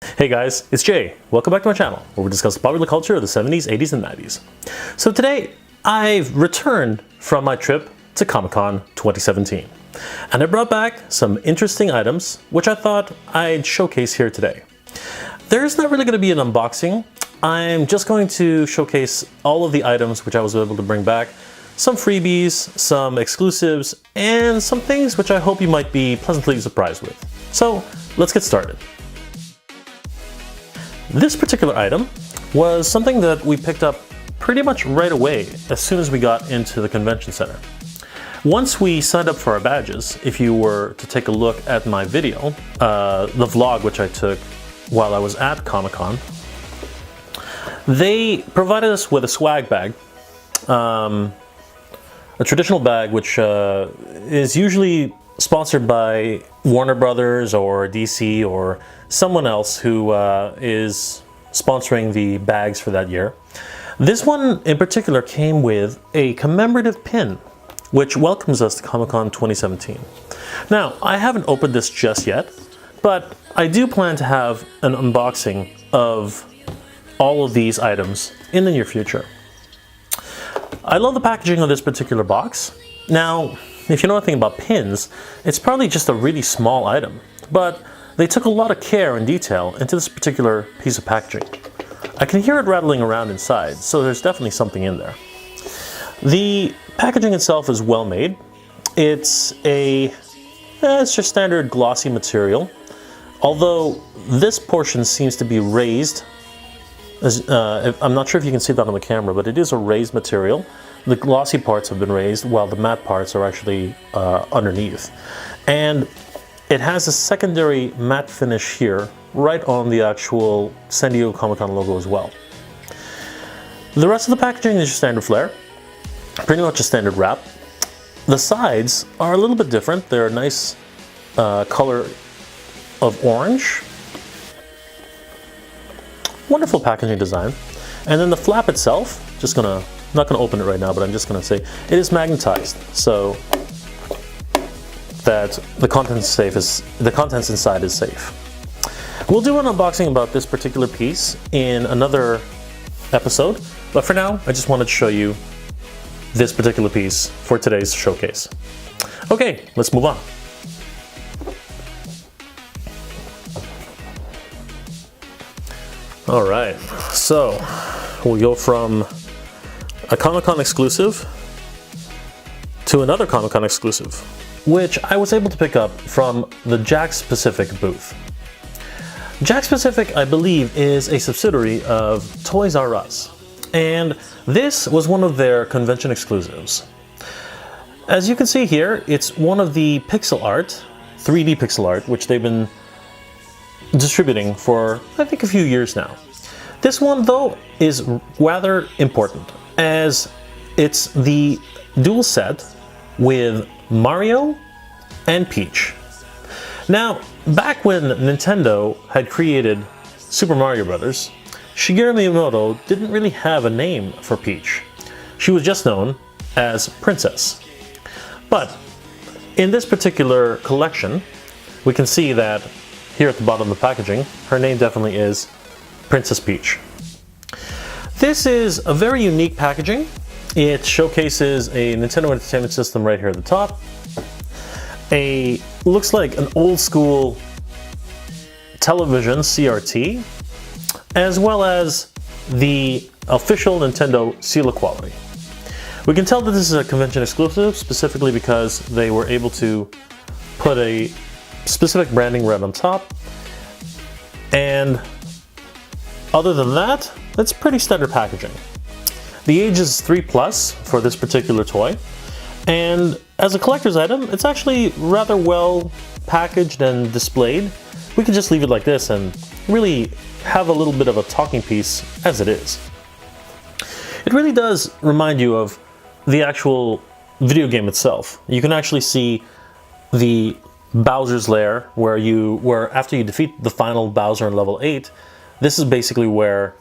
Hey guys, it's Jay. Welcome back to my channel, where we discuss the popular culture of the 70s, 80s, and 90s. So today, I've returned from my trip to Comic-Con 2017. And I brought back some interesting items, which I thought I'd showcase here today. There's not really going to be an unboxing. I'm just going to showcase all of the items which I was able to bring back, some freebies, some exclusives, and some things which I hope you might be pleasantly surprised with. So, let's get started. This particular item was something that we picked up pretty much right away as soon as we got into the convention center. Once we signed up for our badges, if you were to take a look at my video, the vlog which I took while I was at Comic-Con, they provided us with a swag bag, a traditional bag which is usually sponsored by Warner Brothers or DC or someone else who is sponsoring the bags for that year. This one in particular came with a commemorative pin which welcomes us to Comic-Con 2017. Now, I haven't opened this just yet, but I do plan to have an unboxing of all of these items in the near future. I love the packaging of this particular box. Now, if you know anything about pins, it's probably just a really small item, but they took a lot of care and detail into this particular piece of packaging. I can hear it rattling around inside, so there's definitely something in there. The packaging itself is well made. It's just standard glossy material, although this portion seems to be raised. I'm not sure if you can see that on the camera, but it is a raised material. The glossy parts have been raised while the matte parts are actually underneath. And it has a secondary matte finish here, right on the actual San Diego Comic-Con logo as well. The rest of the packaging is your standard flare, pretty much a standard wrap. The sides are a little bit different. They're a nice color of orange. Wonderful packaging design. And then the flap itself, not gonna open it right now, but I'm just gonna say it is magnetized, so that the contents inside is safe. We'll do an unboxing about this particular piece in another episode, but for now, I just wanted to show you this particular piece for today's showcase. Okay, let's move on. All right, so we'll go from a Comic-Con exclusive to another Comic-Con exclusive, which I was able to pick up from the Jakks Pacific booth. Jakks Pacific, I believe, is a subsidiary of Toys R Us, and this was one of their convention exclusives. As you can see here, it's one of the pixel art, 3D pixel art, which they've been distributing for, I think, a few years now. This one, though, is rather important, as it's the dual set with Mario and Peach. Now, back when Nintendo had created Super Mario Bros., Shigeru Miyamoto didn't really have a name for Peach. She was just known as Princess. But in this particular collection, we can see that here at the bottom of the packaging, her name definitely is Princess Peach. This is a very unique packaging. It showcases a Nintendo Entertainment System right here at the top. Looks like an old school television CRT, as well as the official Nintendo seal of quality. We can tell that this is a convention exclusive, specifically because they were able to put a specific branding right on top. And other than that, it's pretty standard packaging. The age is 3+ for this particular toy, and as a collector's item, it's actually rather well packaged and displayed. We could just leave it like this and really have a little bit of a talking piece as it is. It really does remind you of the actual video game itself. You can actually see the Bowser's Lair, where after you defeat the final Bowser in level 8, this is basically where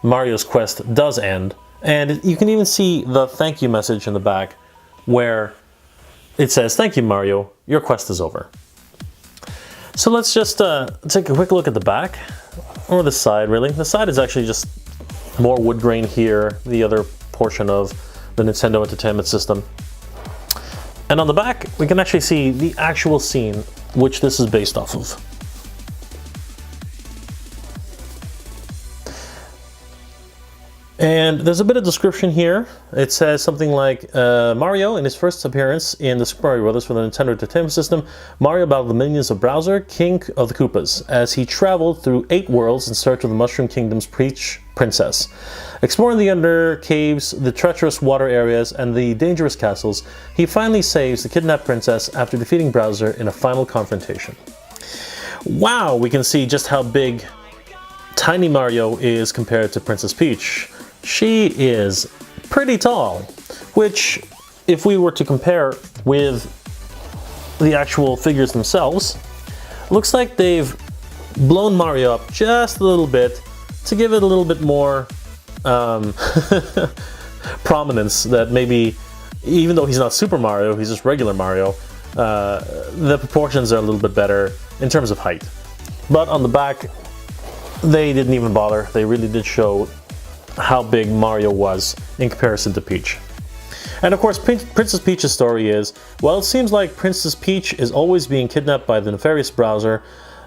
Mario's quest does end. And you can even see the thank you message in the back, where it says, "Thank you, Mario, your quest is over." So let's just take a quick look at the back, or the side really. The side is actually just more wood grain here, the other portion of the Nintendo Entertainment System. And on the back, we can actually see the actual scene which this is based off of. And there's a bit of description here. It says something like, Mario, in his first appearance in the Super Mario Bros. For the Nintendo Entertainment System, Mario battled the minions of Bowser, King of the Koopas, as he traveled through 8 worlds in search of the Mushroom Kingdom's Peach Princess. Exploring the under caves, the treacherous water areas, and the dangerous castles, he finally saves the kidnapped princess after defeating Bowser in a final confrontation. Wow, we can see just how big Tiny Mario is compared to Princess Peach. She is pretty tall, which, if we were to compare with the actual figures themselves, looks like they've blown Mario up just a little bit to give it a little bit more prominence, that maybe, even though he's not Super Mario, he's just regular Mario, the proportions are a little bit better in terms of height. But on the back, they didn't even bother. They really did show how big Mario was in comparison to Peach. And of course, Princess Peach's story is, well, it seems like Princess Peach is always being kidnapped by the nefarious Bowser.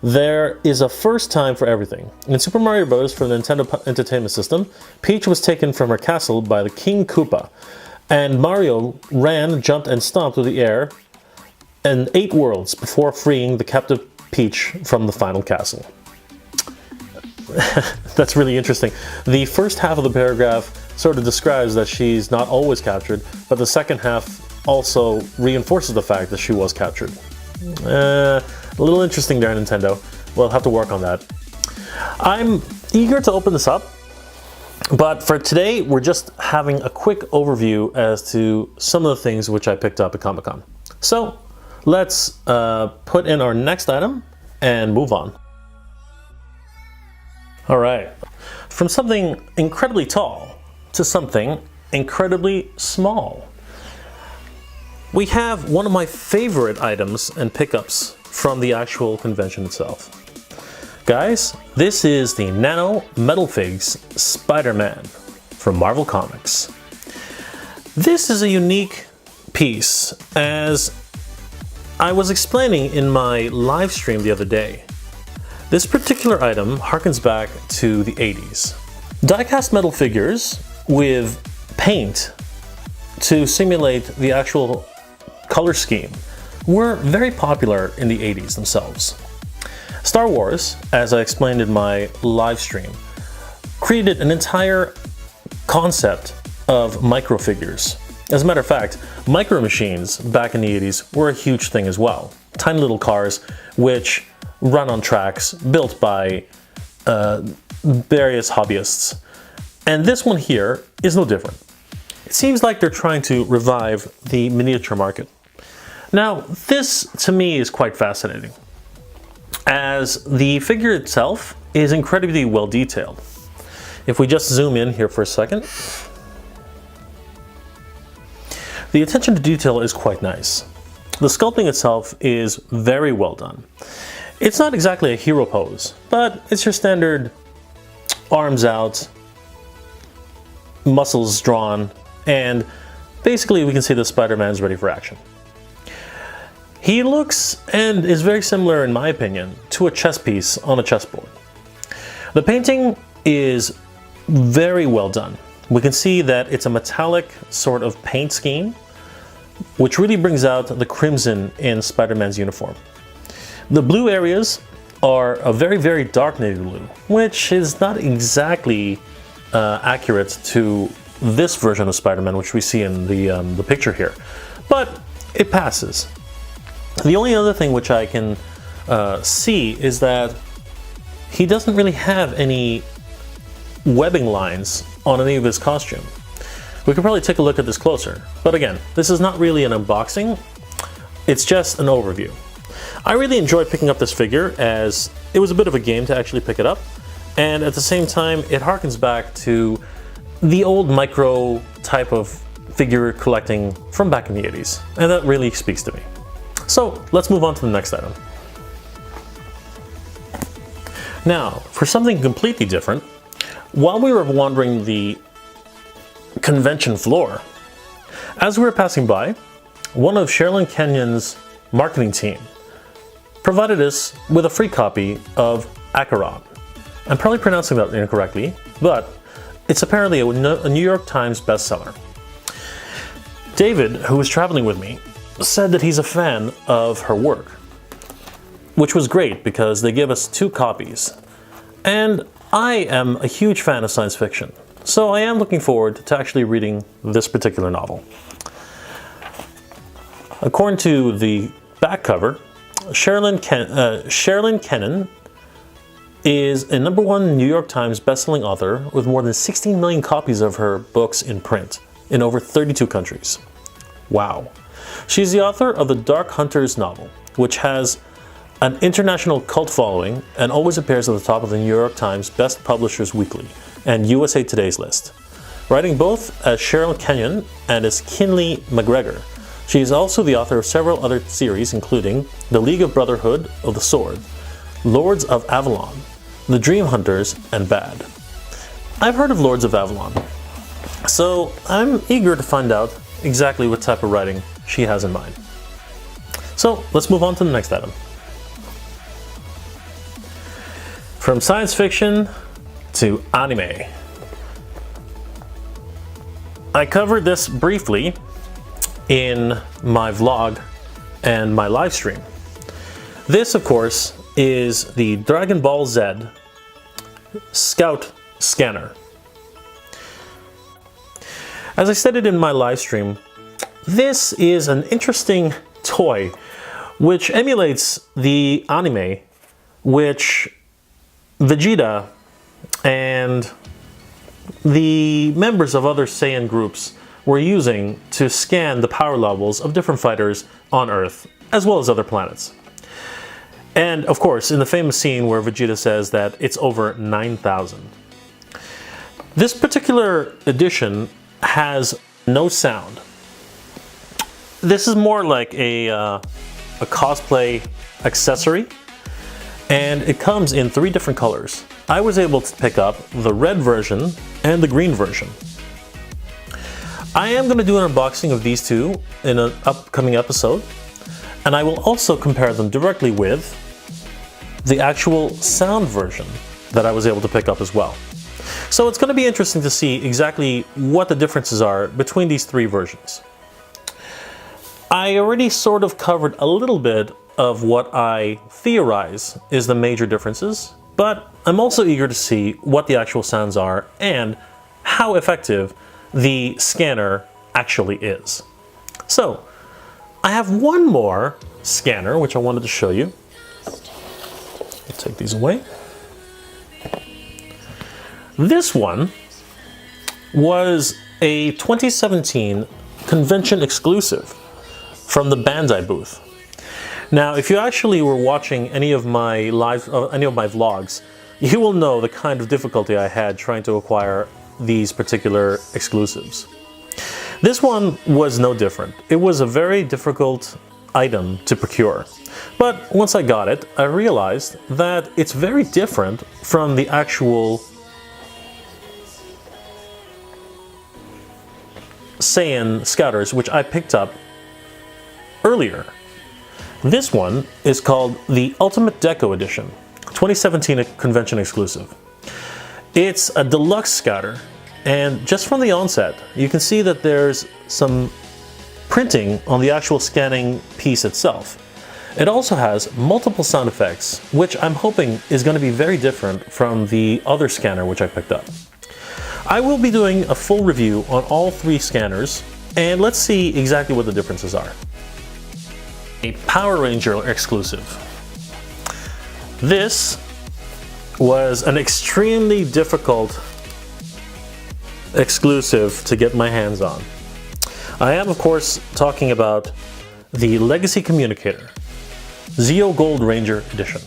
There is a first time for everything. In Super Mario Bros. For the Nintendo Entertainment System, Peach was taken from her castle by the King Koopa, and Mario ran, jumped, and stomped through the air in 8 worlds before freeing the captive Peach from the final castle. That's really interesting. The first half of the paragraph sort of describes that she's not always captured, but the second half also reinforces the fact that she was captured. A little interesting there, Nintendo. We'll have to work on that. I'm eager to open this up, but for today, we're just having a quick overview as to some of the things which I picked up at Comic-Con. So let's put in our next item and move on. All right, from something incredibly tall to something incredibly small. We have one of my favorite items and pickups from the actual convention itself. Guys, this is the Nano Metal Figs SpiderMan from Marvel Comics. This is a unique piece, as I was explaining in my live stream the other day. This particular item harkens back to the 80s. Die-cast metal figures with paint to simulate the actual color scheme were very popular in the 80s themselves. Star Wars, as I explained in my live stream, created an entire concept of microfigures. As a matter of fact, micro machines back in the 80s were a huge thing as well. Tiny little cars which run on tracks built by various hobbyists. And this one here is no different. It seems like they're trying to revive the miniature market. Now, this to me is quite fascinating, as the figure itself is incredibly well detailed. If we just zoom in here for a second, the attention to detail is quite nice. The sculpting itself is very well done. It's not exactly a hero pose, but it's your standard arms out, muscles drawn, and basically we can see that Spider-Man's ready for action. He looks and is very similar, in my opinion, to a chess piece on a chessboard. The painting is very well done. We can see that it's a metallic sort of paint scheme, which really brings out the crimson in Spider-Man's uniform. The blue areas are a very, very dark navy blue, which is not exactly accurate to this version of Spider-Man, which we see in the picture here, but it passes. The only other thing which I can see is that he doesn't really have any webbing lines on any of his costume. We could probably take a look at this closer, but again, this is not really an unboxing, it's just an overview. I really enjoyed picking up this figure, as it was a bit of a game to actually pick it up, and at the same time it harkens back to the old micro type of figure collecting from back in the 80s, and that really speaks to me. So let's move on to the next item. Now, for something completely different, while we were wandering the convention floor, as we were passing by, one of Sherilyn Kenyon's marketing team provided us with a free copy of Acheron. I'm probably pronouncing that incorrectly, but it's apparently a New York Times bestseller. David, who was traveling with me, said that he's a fan of her work, which was great because they gave us 2 copies. And I am a huge fan of science fiction, so I am looking forward to actually reading this particular novel. According to the back cover, Sherilyn Kenyon is a #1 New York Times bestselling author with more than 16 million copies of her books in print in over 32 countries. Wow. She's the author of the Dark Hunters novel, which has an international cult following and always appears at the top of the New York Times Best Publishers Weekly and USA Today's list. Writing both as Sherilyn Kenyon and as Kinley McGregor, she is also the author of several other series, including The League of Brotherhood of the Sword, Lords of Avalon, The Dream Hunters, and Bad. I've heard of Lords of Avalon, so I'm eager to find out exactly what type of writing she has in mind. So let's move on to the next item. From science fiction to anime. I covered this briefly in my vlog and my live stream. This, of course, is the Dragon Ball Z Scout Scanner. As I stated in my live stream, this is an interesting toy which emulates the anime which Vegeta and the members of other Saiyan groups were using to scan the power levels of different fighters on Earth, as well as other planets. And of course, in the famous scene where Vegeta says that it's over 9,000. This particular edition has no sound. This is more like a cosplay accessory, and it comes in 3 different colors. I was able to pick up the red version and the green version. I am going to do an unboxing of these 2 in an upcoming episode, and I will also compare them directly with the actual sound version that I was able to pick up as well. So it's going to be interesting to see exactly what the differences are between these 3 versions. I already sort of covered a little bit of what I theorize is the major differences, but I'm also eager to see what the actual sounds are and how effective the scanner actually is. So, I have one more scanner which I wanted to show you. I'll take these away. This one was a 2017 convention exclusive from the Bandai booth. Now, if you actually were watching any of my vlogs, you will know the kind of difficulty I had trying to acquire these particular exclusives. This one was no different. It was a very difficult item to procure. But once I got it, I realized that it's very different from the actual Saiyan Scouters, which I picked up earlier. This one is called the Ultimate Deco Edition, 2017 convention exclusive. It's a deluxe scouter, and just from the onset, you can see that there's some printing on the actual scanning piece itself. It also has multiple sound effects, which I'm hoping is going to be very different from the other scanner which I picked up. I will be doing a full review on all 3 scanners, and let's see exactly what the differences are. A Power Ranger exclusive. This was an extremely difficult exclusive to get my hands on. I am, of course, talking about the Legacy Communicator, Zeo Gold Ranger Edition.